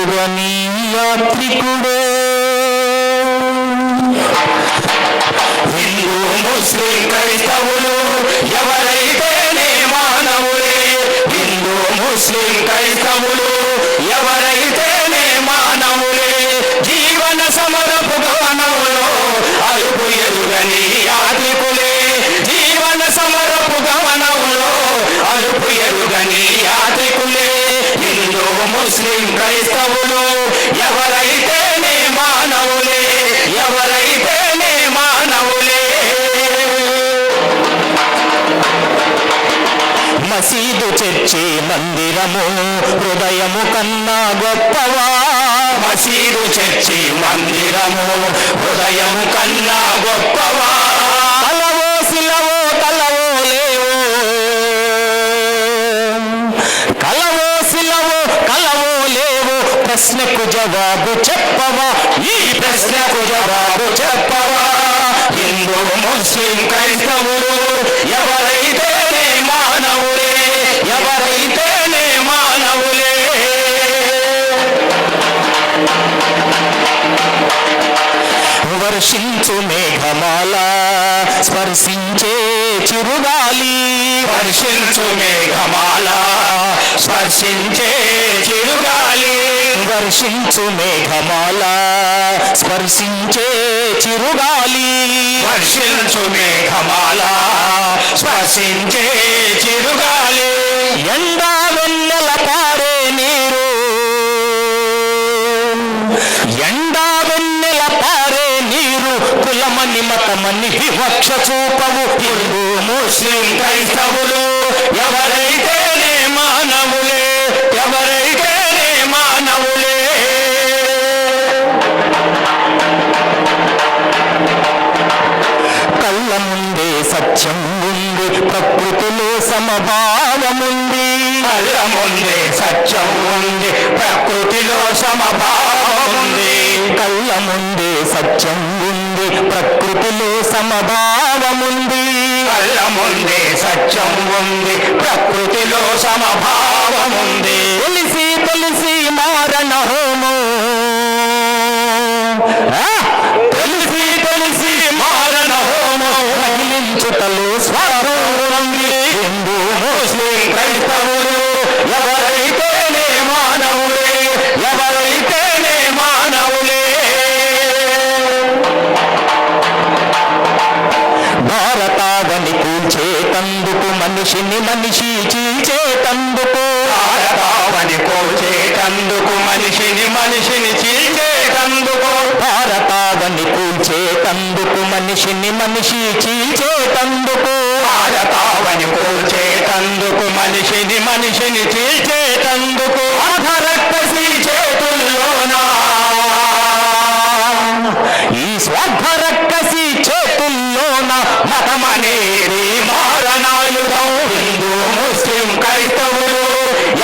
ఎరుగని యాత్రికుడే. హిందూ ముస్లిం క్రైస్తవులు ఎవరైతేనే మానవులే. హిందూ ముస్లిం క్రైస్తవులు ఎవరైతేనే మానవులే. జీవన సమరపు గమనంలో అలుపు ఎరుగని యాత్రికులే. జీవన సమరపు గమనంలో అలుపు ఎరుగని యాత్రికులే. హిందూ ముస్లిం క్రైస్తవులు ఎవరైతేనే మానవులే. ఎవరైతేనే మానవులే. మసీదు చర్చి మందిరము హృదయము కన్నా గొప్పవా. మసీదు చర్చి మందిరము హృదయము కన్నా గొప్పవా. కలవో శిలవో కలవో లేవో, కలవో శిలవో కలవో లేవో, ప్రశ్నకు జవాబు చెప్పవా. ఈ ప్రశ్నకు జవాబు చెప్పవా. హిందూ ముస్లిం క్రైస్తవులు ఎవరైతేనే మానవులే. ఎవరైతేనే మానవులే. వర్షించు మేఘమాల స్పర్శించే చిరుగాలి. వర్షించు మేఘమాల స్పర్శించే చిరుగాలి. వర్షించు మేఘమాల స్పర్శించే చిరుగాలి. వర్షించు మేఘమాల స్పర్శించే చిరుగాలి. ఎండా వెన్నెల పారే నీరు, ఎండా వెన్నెల పారే నీరు, కులమని మతమని వివక్ష చూపవు. హిందూ ముస్లిం క్రైస్తవులు ఎవరైతేనే మానవులే. ఎవరైతేనే మానవులే. కళ్ళ ముందే సత్యం ఉంది, ప్రకృతిలో సమభావముంది. కళ్ళ ముందే సత్యం ఉంది, ప్రకృతిలో సమభావం ఉంది. కళ్ళ ముందే సత్యం ఉంది, ప్రకృతిలో సమభావముంది. కళ్ళ ముందే సత్యం ఉంది, ప్రకృతిలో సమభావముంది. తెలిసి తెలిసి మారణ హోమం, తెలిసి తెలిసి మారణ హోమం రగిలించుటలో స్వార్థం ఉంది. హిందూ ముస్లిం క్రైస్తవులు ఎవరైతేనే మానవులే. ఎవరైతేనే మానవులే. భారతావని కూల్చేటందుకు మనిషిని మనిషి చీల్చేటందుకు, భారతావని కూల్చేటందుకు మనిషిని మనిషిని చీల్చేటందుకు. భారతావని కూల్చేటందుకు మనిషిని మనిషి చీల్చేటందుకు, భారతావని కూల్చేటందుకు మనిషిని మనిషిని చీల్చేటందుకు. అధరక్కసి చేతుల్లోనా ఈ స్వార్థ రక్కసి చేతుల్లోన మతమనేది మారణాయుధం. హిందూ ముస్లిం క్రైస్తవులు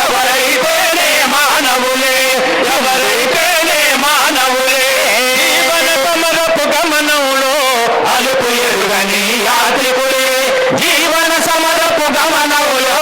ఎవరైతేనే మానవులే. ఎవరైతేనే మానవులే. జీవన సమరపు గమనంలో అలుపు ఎరుగని యాత్రికులే. జీవన సమరపు గమనంలో